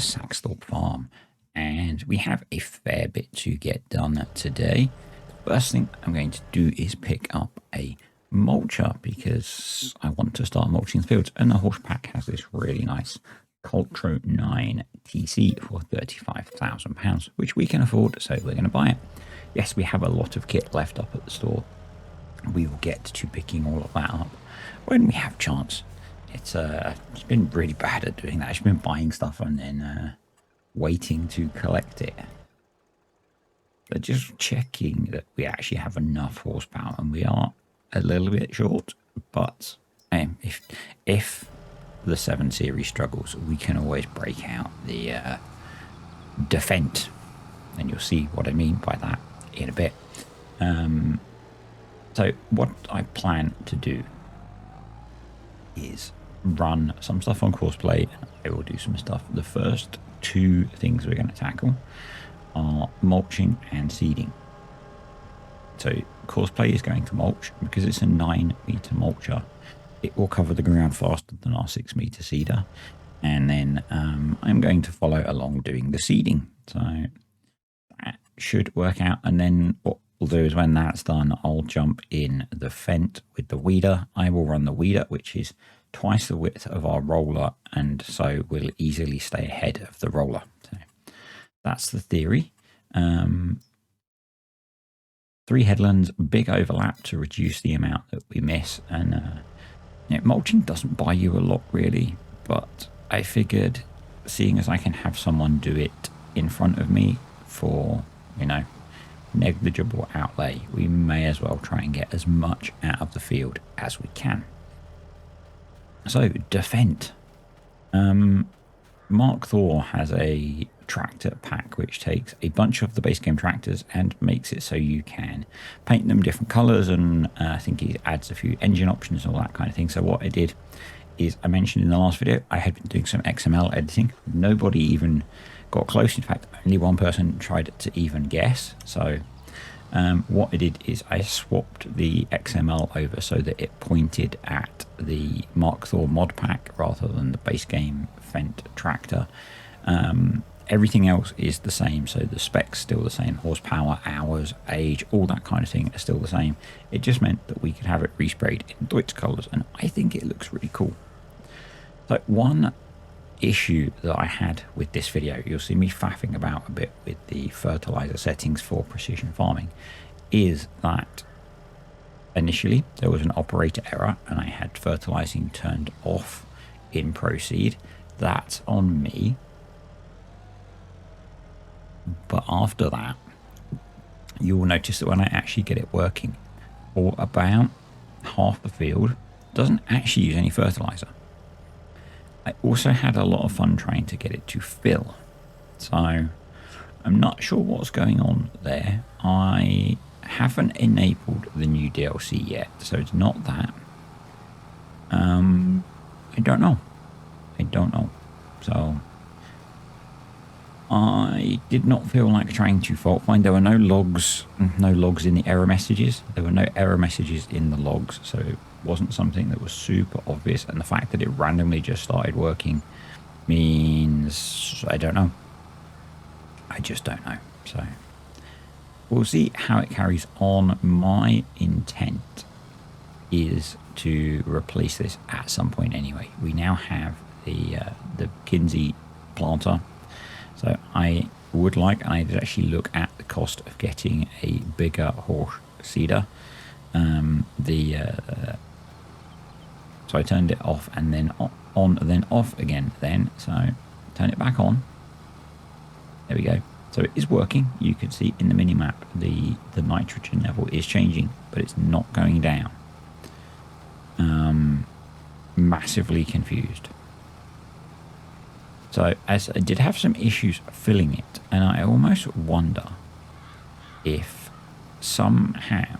Saxthorpe Farm, and we have a fair bit to get done today. First thing I'm going to do is pick up a mulcher because I want to start mulching the fields, and the horse pack has this really nice Coltro 9 TC for £35,000, which we can afford, so we're going to buy it. Yes, we have a lot of kit left up at the store. We will get to picking all of that up when we have chance. It's been really bad at doing that. I've been buying stuff and then waiting to collect it. But just checking that we actually have enough horsepower, and we are a little bit short. But if the 7 Series struggles, we can always break out the Defend, and you'll see what I mean by that in a bit. So what I plan to do is run some stuff on Courseplay, and I will do some stuff. The first 2 things we're going to tackle are mulching and seeding. So Courseplay is going to mulch because it's a 9-meter mulcher. It will cover the ground faster than our 6-meter seeder, and then I'm going to follow along doing the seeding. So that should work out, and then what we'll do is when that's done, I'll jump in the Fent with the weeder. I will run the weeder, which is twice the width of our roller, and so we'll easily stay ahead of the roller. So that's the theory. 3 headlands, big overlap to reduce the amount that we miss, and mulching doesn't buy you a lot really, but I figured, seeing as I can have someone do it in front of me for, negligible outlay, we may as well try and get as much out of the field as we can. So, Defend. Mark Thor has a tractor pack which takes a bunch of the base game tractors and makes it so you can paint them different colors, and I think he adds a few engine options and all that kind of thing. So what I did is, I mentioned in the last video, I had been doing some XML editing. Nobody even got close. In fact, only one person tried to even guess. So what I did is I swapped the XML over so that it pointed at the Mark Thor mod pack rather than the base game Fent tractor. Everything else is the same, so the specs still the same, horsepower, hours, age, all that kind of thing are still the same. It just meant that we could have it resprayed in Deutz colours, and I think it looks really cool. So one issue that I had with this video, you'll see me faffing about a bit with the fertilizer settings for precision farming, is that initially there was an operator error and I had fertilizing turned off in Proceed. That's on me. But after that, you will notice that when I actually get it working, for about half the field doesn't actually use any fertilizer. I also had a lot of fun trying to get it to fill, so I'm not sure what's going on there. I haven't enabled the new DLC yet, so it's not that. I don't know. So I did not feel like trying to fault find. There were no logs in the error messages. There were no error messages in the logs, so it wasn't something that was super obvious. And the fact that it randomly just started working means I don't know. I just don't know. So we'll see how it carries on. My intent is to replace this at some point anyway. We now have the Kinsey planter. So I would like, and I did actually look at the cost of getting a bigger horse seeder. So I turned it off and then on, then off again. So turn it back on. There we go. So it is working. You can see in the mini map the nitrogen level is changing, but it's not going down. Massively confused. So as I did have some issues filling it, and I almost wonder if somehow,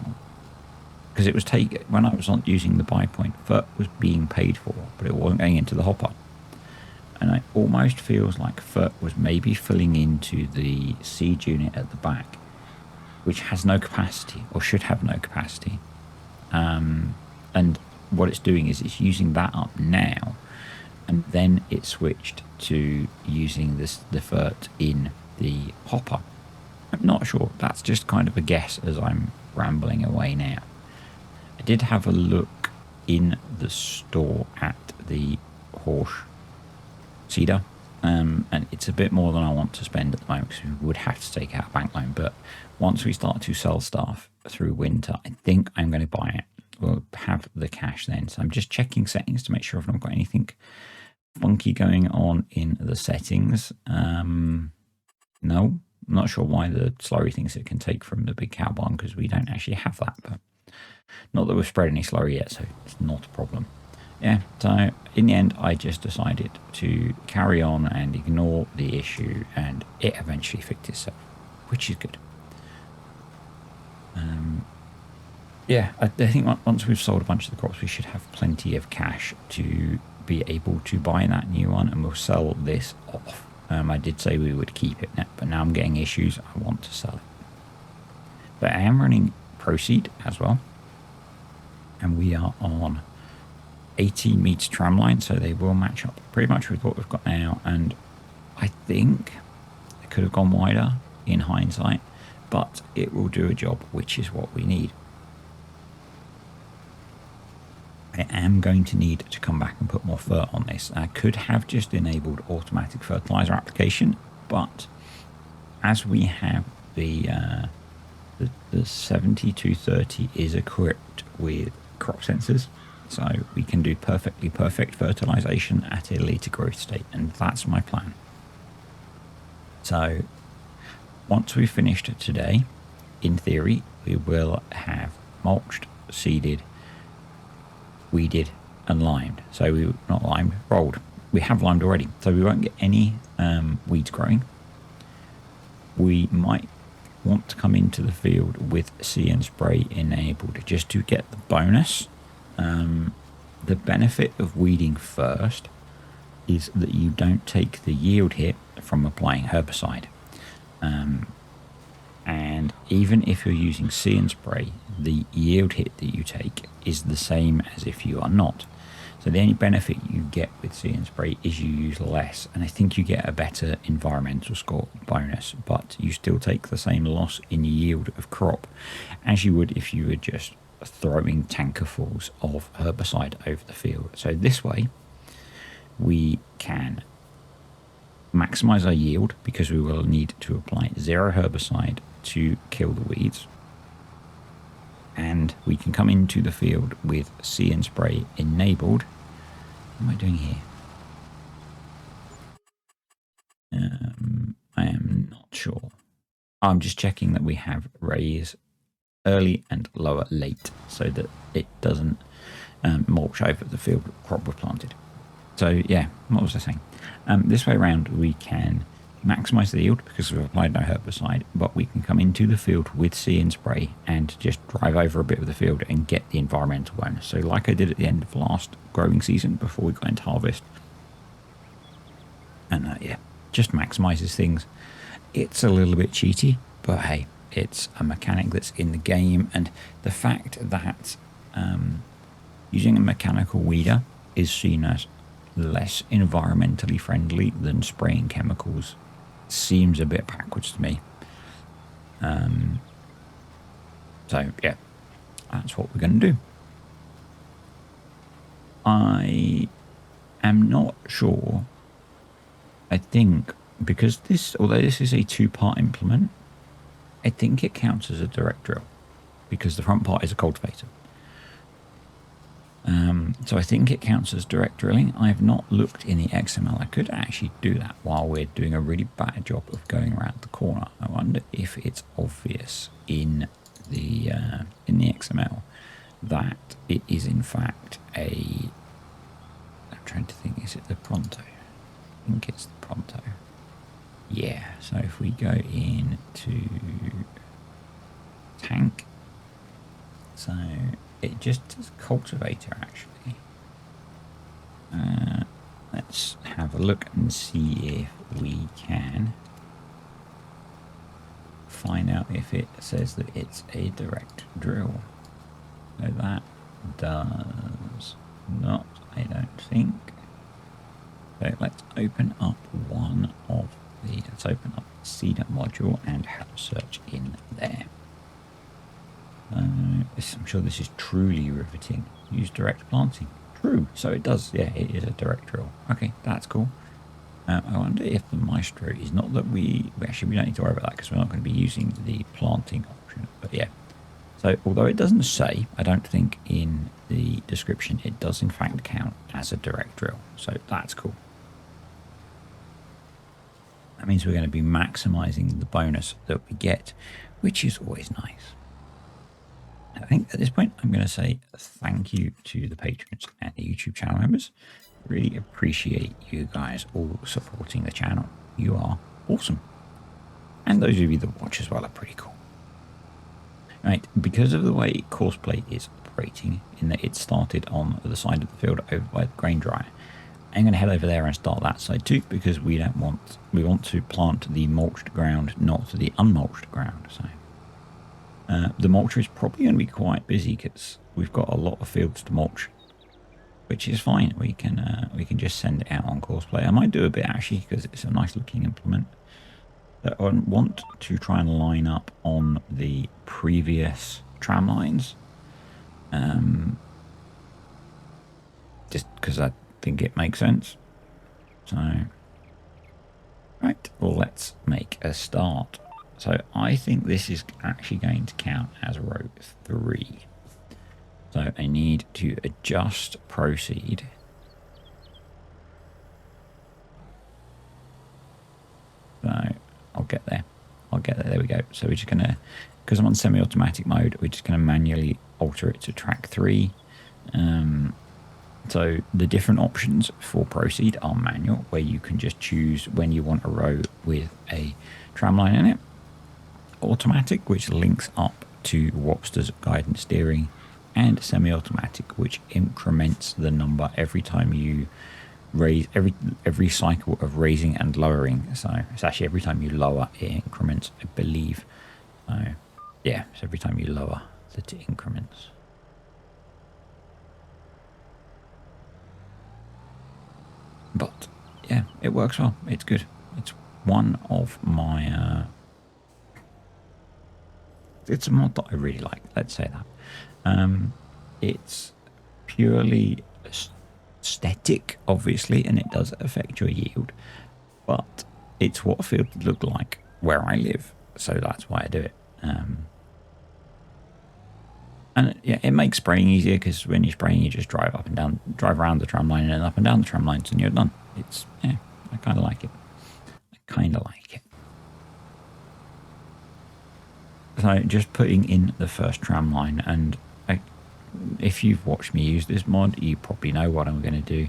because it was when I was using the buy point, FERT was being paid for, but it wasn't going into the hopper. And it almost feels like FERT was maybe filling into the seed unit at the back, which has no capacity, or should have no capacity. And what it's doing is it's using that up now, and then it switched to using the fert in the hopper. I'm not sure. That's just kind of a guess as I'm rambling away now. I did have a look in the store at the horse cedar, and it's a bit more than I want to spend at the moment because we would have to take out a bank loan. But once we start to sell stuff through winter, I think I'm going to buy it. We'll have the cash then. So I'm just checking settings to make sure I've not got anything funky going on in the settings. No, I'm not sure why the slurry thinks it can take from the big cow barn because we don't actually have that. But not that we've spread any slurry yet, so it's not a problem. Yeah, so in the end, I just decided to carry on and ignore the issue, and it eventually fixed itself, which is good. Yeah, I think once we've sold a bunch of the crops, we should have plenty of cash to be able to buy that new one, and we'll sell this off. I did say we would keep it, but now I'm getting issues. I want to sell it. But I am running Proceed as well, and we are on 18 meter tram line, so they will match up pretty much with what we've got now. And I think it could have gone wider in hindsight, but it will do a job, which is what we need. I am going to need to come back and put more fert on this. I could have just enabled automatic fertilizer application, but as we have the 7230 is equipped with crop sensors, so we can do perfect fertilization at a later growth state, and that's my plan. So once we've finished today, in theory, we will have mulched, seeded, weeded and limed. So we not limed, rolled. We have limed already, so we won't get any weeds growing. We might want to come into the field with See and Spray enabled just to get the bonus. The benefit of weeding first is that you don't take the yield hit from applying herbicide. And even if you're using See and Spray, the yield hit that you take is the same as if you are not. So the only benefit you get with See and Spray is you use less, and I think you get a better environmental score bonus, but you still take the same loss in yield of crop as you would if you were just throwing tankerfuls of herbicide over the field. So this way we can maximize our yield because we will need to apply 0 herbicide to kill the weeds, and we can come into the field with See and Spray enabled. What am I doing here? I am not sure. I'm just checking that we have raise early and lower late so that it doesn't mulch over the field crop we've planted. So yeah, what was I saying? This way around we can maximize the yield because we've applied no herbicide, but we can come into the field with See and Spray and just drive over a bit of the field and get the environmental bonus. So like I did at the end of last growing season before we got into harvest. And yeah, just maximizes things. It's a little bit cheaty, but hey, it's a mechanic that's in the game, and the fact that using a mechanical weeder is seen as less environmentally friendly than spraying chemicals seems a bit backwards to me. So yeah, that's what we're going to do. I am not sure. I think because although this is a 2-part implement, I think it counts as a direct drill because the front part is a cultivator. So I think it counts as direct drilling. I have not looked in the XML. I could actually do that while we're doing a really bad job of going around the corner. I wonder if it's obvious in the XML that it is in fact I'm trying to think, is it the Pronto? I think it's the Pronto. Yeah, so if we go into tank, so it just does cultivator actually. Let's have a look and see if we can find out if it says that it's a direct drill. So that does not, I don't think. So let's open up let's open up the seeder module and have a search in there. I'm sure this is truly riveting. Use direct planting. True. So it does. Yeah, it is a direct drill. Okay, that's cool. I wonder if the Maestro is not that we don't need to worry about that because we're not going to be using the planting option. But yeah. So although it doesn't say, I don't think in the description, it does in fact count as a direct drill. So that's cool. That means we're going to be maximizing the bonus that we get, which is always nice. I think at this point, I'm going to say thank you to the patrons and the YouTube channel members. Really appreciate you guys all supporting the channel. You are awesome. And those of you that watch as well are pretty cool. Right, because of the way Courseplay is operating, in that it started on the side of the field over by the grain dryer, I'm going to head over there and start that side too, because we want to plant the mulched ground, not the unmulched ground. So the mulcher is probably going to be quite busy because we've got a lot of fields to mulch, which is fine. We can just send it out on Courseplay. I might do a bit actually because it's a nice looking implement. That I want to try and line up on the previous tram lines, just because I think it makes sense. So, right, well, let's make a start. So I think this is actually going to count as row 3. So I need to adjust proceed. So I'll get there. There we go. So we're just going to, because I'm on semi-automatic mode, we're just going to manually alter it to track 3. So the different options for proceed are manual, where you can just choose when you want a row with a tram line in it. Automatic, which links up to Wobster's guidance steering, and semi-automatic, which increments the number every time you raise, every cycle of raising and lowering. So it's actually every time you lower, it increments, I believe. So yeah, it's every time you lower that it increments. But yeah, it works well. It's good. It's one of my it's a mod that I really like, let's say that. It's purely aesthetic, obviously, and it does affect your yield, but it's what a field would look like where I live, so that's why I do it. And yeah, it makes spraying easier because when you're spraying, you just drive around the tram line and up and down the tram lines, and you're done. It's, yeah, I kind of like it. So just putting in the first tram line, and if you've watched me use this mod, you probably know what I'm going to do.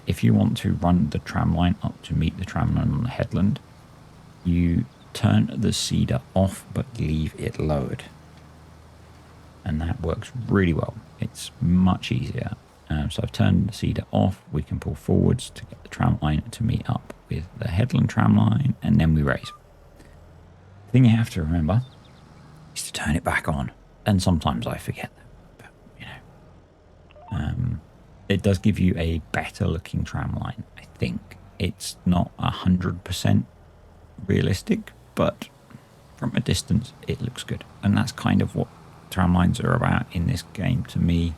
If you want to run the tram line up to meet the tram line on the headland, you turn the seeder off but leave it lowered. And that works really well. It's much easier. So I've turned the seeder off. We can pull forwards to get the tram line to meet up with the headland tram line, and then we raise. The thing you have to remember is to turn it back on. And sometimes I forget that. But, you know, it does give you a better looking tram line, I think. It's not 100% realistic, but from a distance, it looks good. And that's kind of what tram lines are about in this game to me,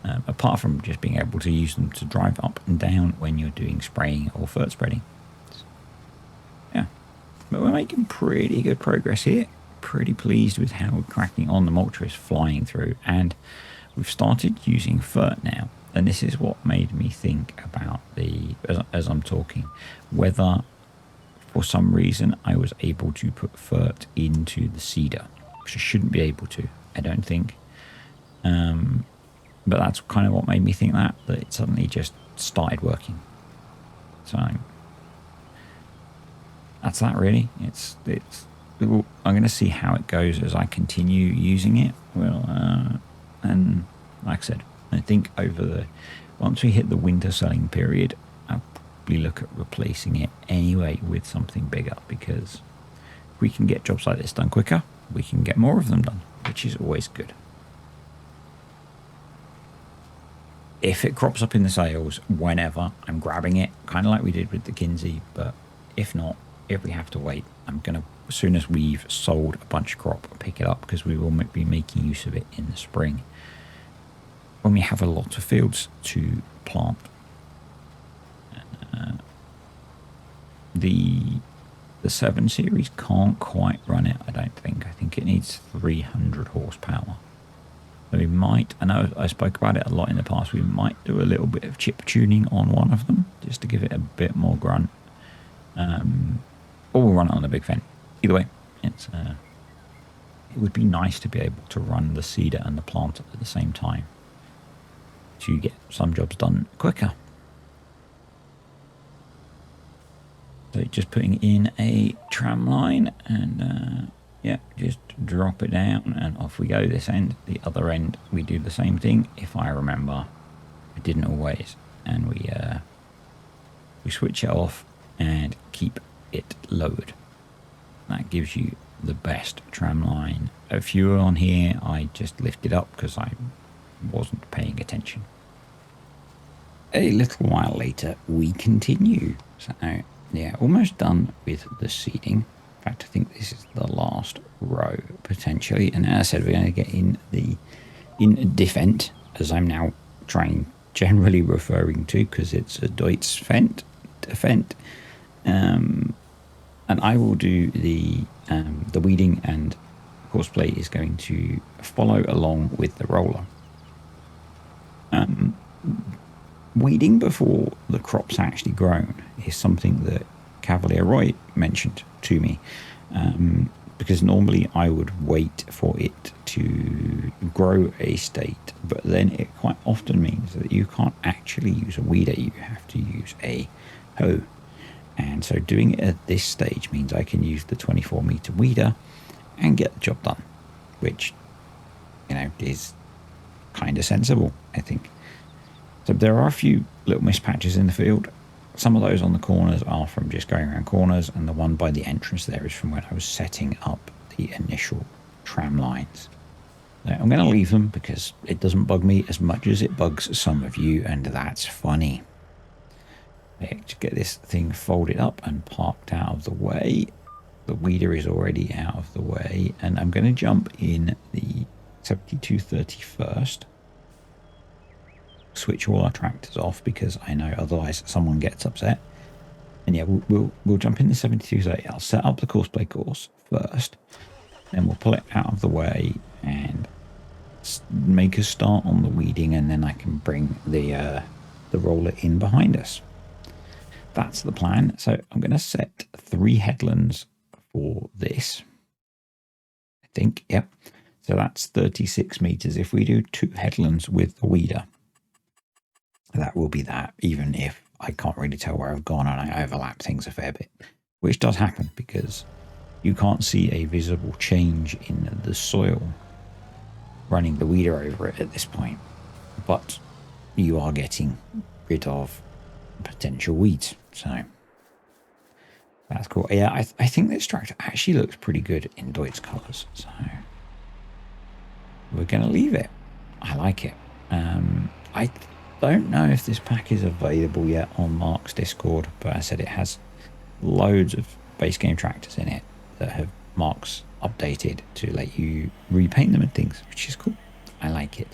apart from just being able to use them to drive up and down when you're doing spraying or fert spreading. Yeah, but we're making pretty good progress here. Pretty pleased with how we're cracking on. The mulcher is flying through, and we've started using fert now, and this is what made me think about as I'm talking, whether for some reason I was able to put fert into the seeder, which I shouldn't be able to, I don't think. But that's kind of what made me think that it suddenly just started working. So that's that really. I'm going to see how it goes as I continue using it. Well, and like I said, I think once we hit the winter selling period, I'll probably look at replacing it anyway with something bigger, because if we can get jobs like this done quicker, we can get more of them done, which is always good. if it crops up in the sales whenever, I'm grabbing it, kind of like we did with the Kinsey. But if not, if we have to wait, I'm going to, as soon as we've sold a bunch of crop, pick it up, because we will be making use of it in the spring when we have a lot of fields to plant. The 7 Series can't quite run it, I don't think. I think it needs 300 horsepower. So we might, I know I spoke about it a lot in the past, we might do a little bit of chip tuning on one of them, just to give it a bit more grunt. Or we'll run it on the big Fendt. Either way, it would be nice to be able to run the seeder and the planter at the same time to get some jobs done quicker. So just putting in a tram line, and yeah, just drop it down and off we go this end. The other end we do the same thing, if I remember. We didn't always, and we switch it off and keep it lowered. That gives you the best tram line. A few on here I just lifted up because I wasn't paying attention. A little while later we continue. So yeah, almost done with the seeding. In fact, I think this is the last row potentially. And as I said, we're going to get in the Fendt, as I'm now generally referring to, because it's a Deutz Fendt. And I will do the weeding, and Horseplay is going to follow along with the roller. Weeding before the crop's actually grown is something that Cavalier Roy mentioned to me, because normally I would wait for it to grow a state, but then it quite often means that you can't actually use a weeder, you have to use a hoe. And so doing it at this stage means I can use the 24-meter weeder and get the job done, which, you know, is kind of sensible, I think. So there are a few little mispatches in the field. Some of those on the corners are from just going around corners, and the one by the entrance there is from when I was setting up the initial tram lines. Now, I'm going to leave them because it doesn't bug me as much as it bugs some of you, and that's funny. To get this thing folded up and parked out of the way. The weeder is already out of the way, and I'm going to jump in the 7230 first. Switch all our tractors off because I know otherwise someone gets upset. And yeah, we'll jump in the 7230. I'll set up the Courseplay course first, then we'll pull it out of the way and make a start on the weeding, and then I can bring the roller in behind us. That's the plan. So I'm going to set 3 headlands for this. I think, yep. So that's 36 meters. If we do 2 headlands with the weeder, that will be that, even if I can't really tell where I've gone and I overlap things a fair bit, which does happen because you can't see a visible change in the soil running the weeder over it at this point, but you are getting rid of potential weeds. So that's cool. Yeah, I think this tractor actually looks pretty good in Deutz colours, so we're going to leave it. I like it. I don't know if this pack is available yet on Mark's Discord, but I said it has loads of base game tractors in it that have Mark's updated to let you repaint them and things, which is cool. I like it.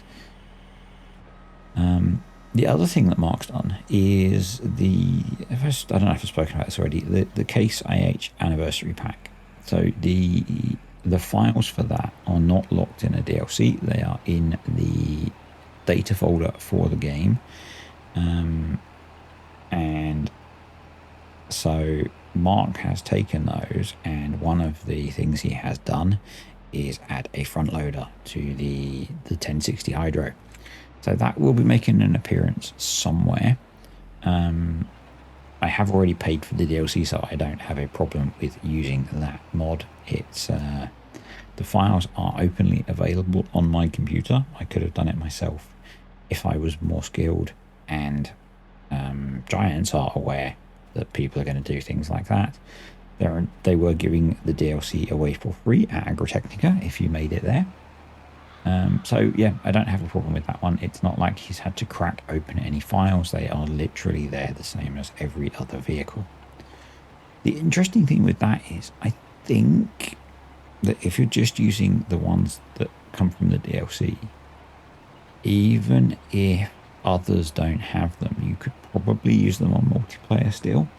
The other thing that Mark's done is I don't know if I've spoken about this already, the Case IH anniversary pack. So the files for that are not locked in a DLC. They are in the data folder for the game. And so Mark has taken those, and one of the things he has done is add a front loader to the 1060 Hydro. So that will be making an appearance somewhere. I have already paid for the DLC, so I don't have a problem with using that mod. It's the files are openly available on my computer. I could have done it myself if I was more skilled, and Giants are aware that people are going to do things like that. They were giving the DLC away for free at Agrotechnica if you made it there. So yeah, I don't have a problem with that one. It's not like he's had to crack open any files. They are literally there, the same as every other vehicle. The interesting thing with that is I think that if you're just using the ones that come from the DLC, even if others don't have them, you could probably use them on multiplayer still,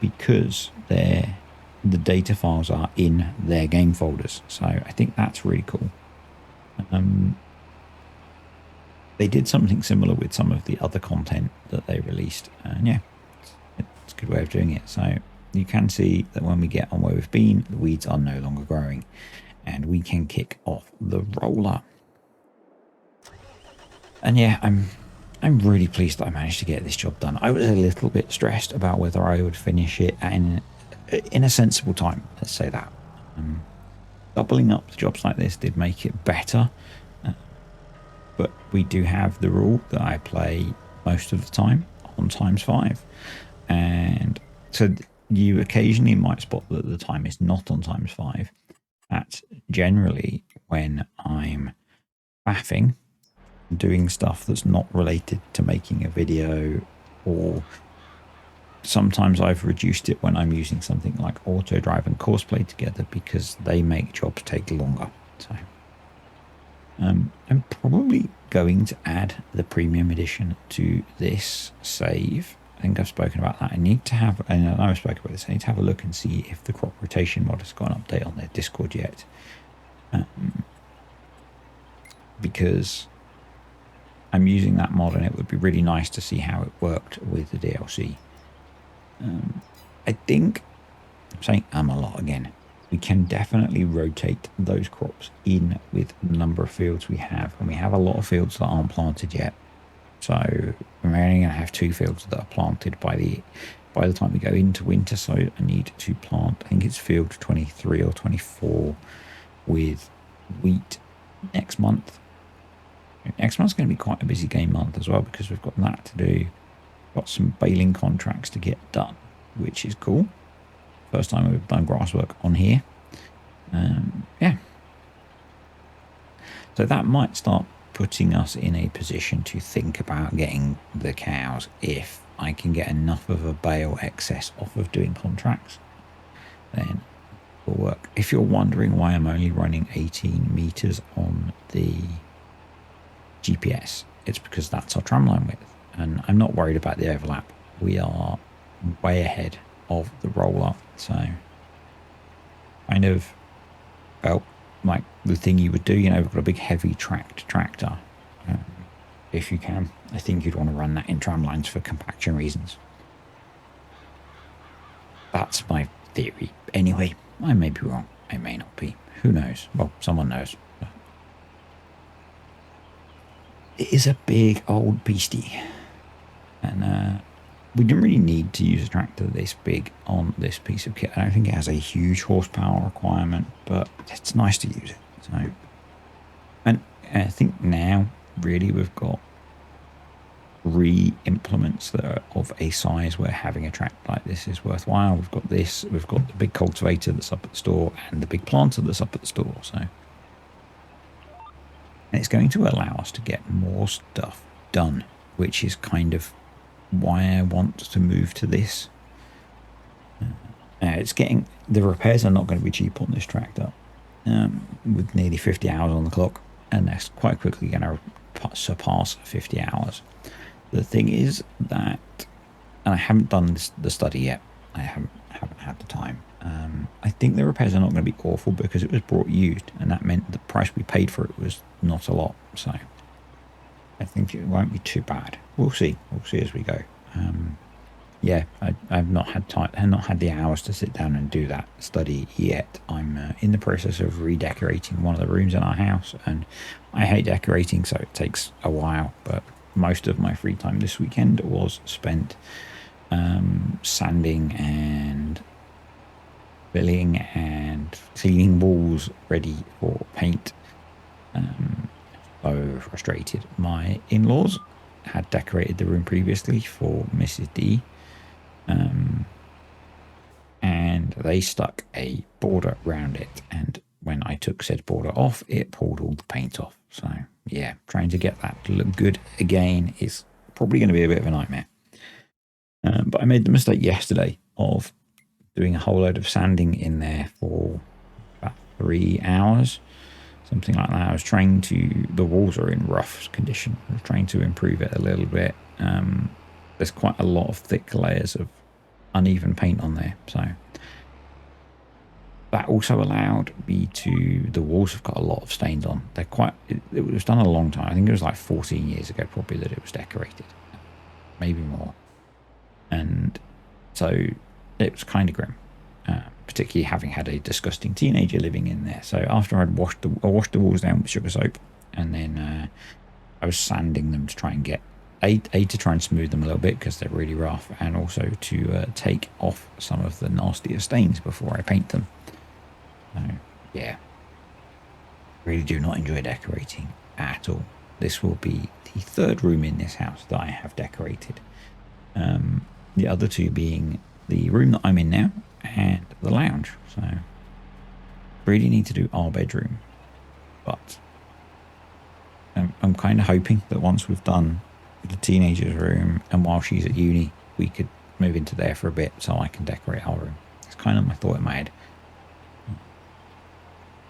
because the data files are in their game folders. So I think that's really cool. They did something similar with some of the other content that they released, and yeah, it's a good way of doing it. So you can see that when we get on where we've been, the weeds are no longer growing, and we can kick off the roller. And yeah, I'm really pleased that I managed to get this job done. I was a little bit stressed about whether I would finish it in a sensible time. Let's say that. Doubling up the jobs like this did make it better, but we do have the rule that I play most of the time on ×5, and so you occasionally might spot that the time is not on ×5. That's generally when I'm faffing, doing stuff that's not related to making a video, or sometimes I've reduced it when I'm using something like auto drive and courseplay together, because they make jobs take longer. So I'm probably going to add the premium edition to this save. I think I've spoken about that. I need to have, and I know I've spoken about this, I need to have a look and see if the crop rotation mod has got an update on their Discord yet. Because I'm using that mod, and it would be really nice to see how it worked with the DLC. I think, I'm saying a lot again, we can definitely rotate those crops in with the number of fields we have, and we have a lot of fields that aren't planted yet. So we're only going to have 2 fields that are planted by the time we go into winter. So I need to plant, I think it's field 23 or 24 with wheat next month. Next month's going to be quite a busy game month as well, because we've got that to do. Got some baling contracts to get done, which is cool. First time we've done grass work on here. Yeah. So that might start putting us in a position to think about getting the cows, if I can get enough of a bale excess off of doing contracts, then it will work. If you're wondering why I'm only running 18 meters on the GPS, it's because that's our tramline width, and I'm not worried about the overlap. We are way ahead of the roller, so kind of felt like the thing you would do. You know, we've got a big heavy tractor. If you can, I think you'd want to run that in tramlines for compaction reasons. That's my theory. Anyway, I may be wrong. I may not be. Who knows? Well, someone knows. It is a big old beastie, and we didn't really need to use a tractor this big on this piece of kit. I don't think it has a huge horsepower requirement, but it's nice to use it. So, and I think now really we've got 3 implements that are of a size where having a tractor like this is worthwhile. We've got this, we've got the big cultivator that's up at the store, and the big planter that's up at the store. So, and it's going to allow us to get more stuff done, which is kind of why I want to move to this. It's getting, the repairs are not going to be cheap on this tractor, with nearly 50 hours on the clock, and that's quite quickly going to surpass 50 hours. The thing is that, and I haven't done the study yet, I haven't had the time. I think the repairs are not going to be awful, because it was brought used, and that meant the price we paid for it was not a lot. So I think it won't be too bad. We'll see. We'll see as we go. Yeah, I've not had time, I've not had the hours to sit down and do that study yet. I'm in the process of redecorating one of the rooms in our house, and I hate decorating, so it takes a while. But most of my free time this weekend was spent sanding and filling and cleaning walls ready for paint. So frustrated. My in-laws had decorated the room previously for Mrs. D, and they stuck a border around it, and when I took said border off, it pulled all the paint off. So yeah, trying to get that to look good again is probably going to be a bit of a nightmare. But I made the mistake yesterday of doing a whole load of sanding in there for about 3 hours, something like that. I was trying to, the walls are in rough condition. I was trying to improve it a little bit. There's quite a lot of thick layers of uneven paint on there. So that also allowed me to, the walls have got a lot of stains on. They're quite, it was done a long time. I think it was like 14 years ago probably that it was decorated, maybe more. And so it was kind of grim, particularly having had a disgusting teenager living in there. So after I'd washed the walls down with sugar soap, and then I was sanding them to try and get to try and smooth them a little bit because they're really rough, and also to take off some of the nastier stains before I paint them. So yeah, really do not enjoy decorating at all. This will be the 3rd room in this house that I have decorated. The other 2 being the room that I'm in now and the lounge. So really need to do our bedroom, but I'm kind of hoping that once we've done the teenager's room and while she's at uni, we could move into there for a bit so I can decorate our room. It's kind of my thought in my head.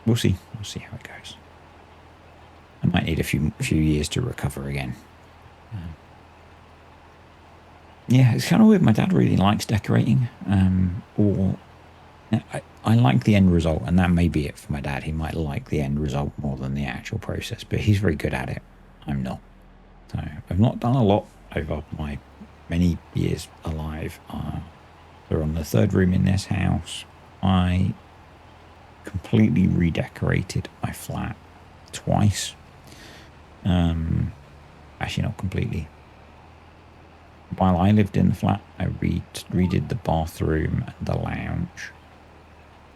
We'll see how it goes. I might need a few years to recover again. Yeah, it's kind of weird. My dad really likes decorating, or I like the end result, and that may be it for my dad. He might like the end result more than the actual process, but he's very good at it. I'm not. So I've not done a lot over my many years alive. We're on the 3rd room in this house. I completely redecorated my flat twice. Actually, not completely. While I lived in the flat, I redid the bathroom and the lounge.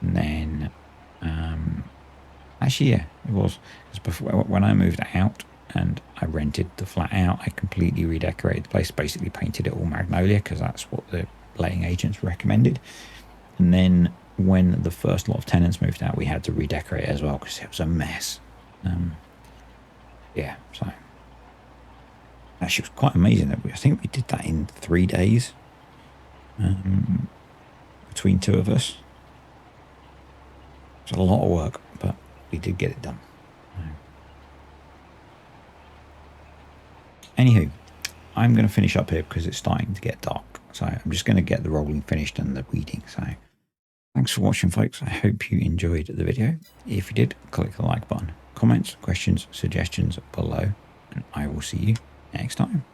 And then, actually, yeah, it was. Because before, when I moved out and I rented the flat out, I completely redecorated the place, basically painted it all magnolia because that's what the letting agents recommended. And then when the first lot of tenants moved out, we had to redecorate it as well because it was a mess. Yeah, so actually, it was quite amazing that I think we did that in 3 days between 2 of us. It's a lot of work, but we did get it done. Anywho, I'm going to finish up here because it's starting to get dark. So I'm just going to get the rolling finished and the weeding. So thanks for watching, folks. I hope you enjoyed the video. If you did, click the like button. Comments, questions, suggestions below, and I will see you next time.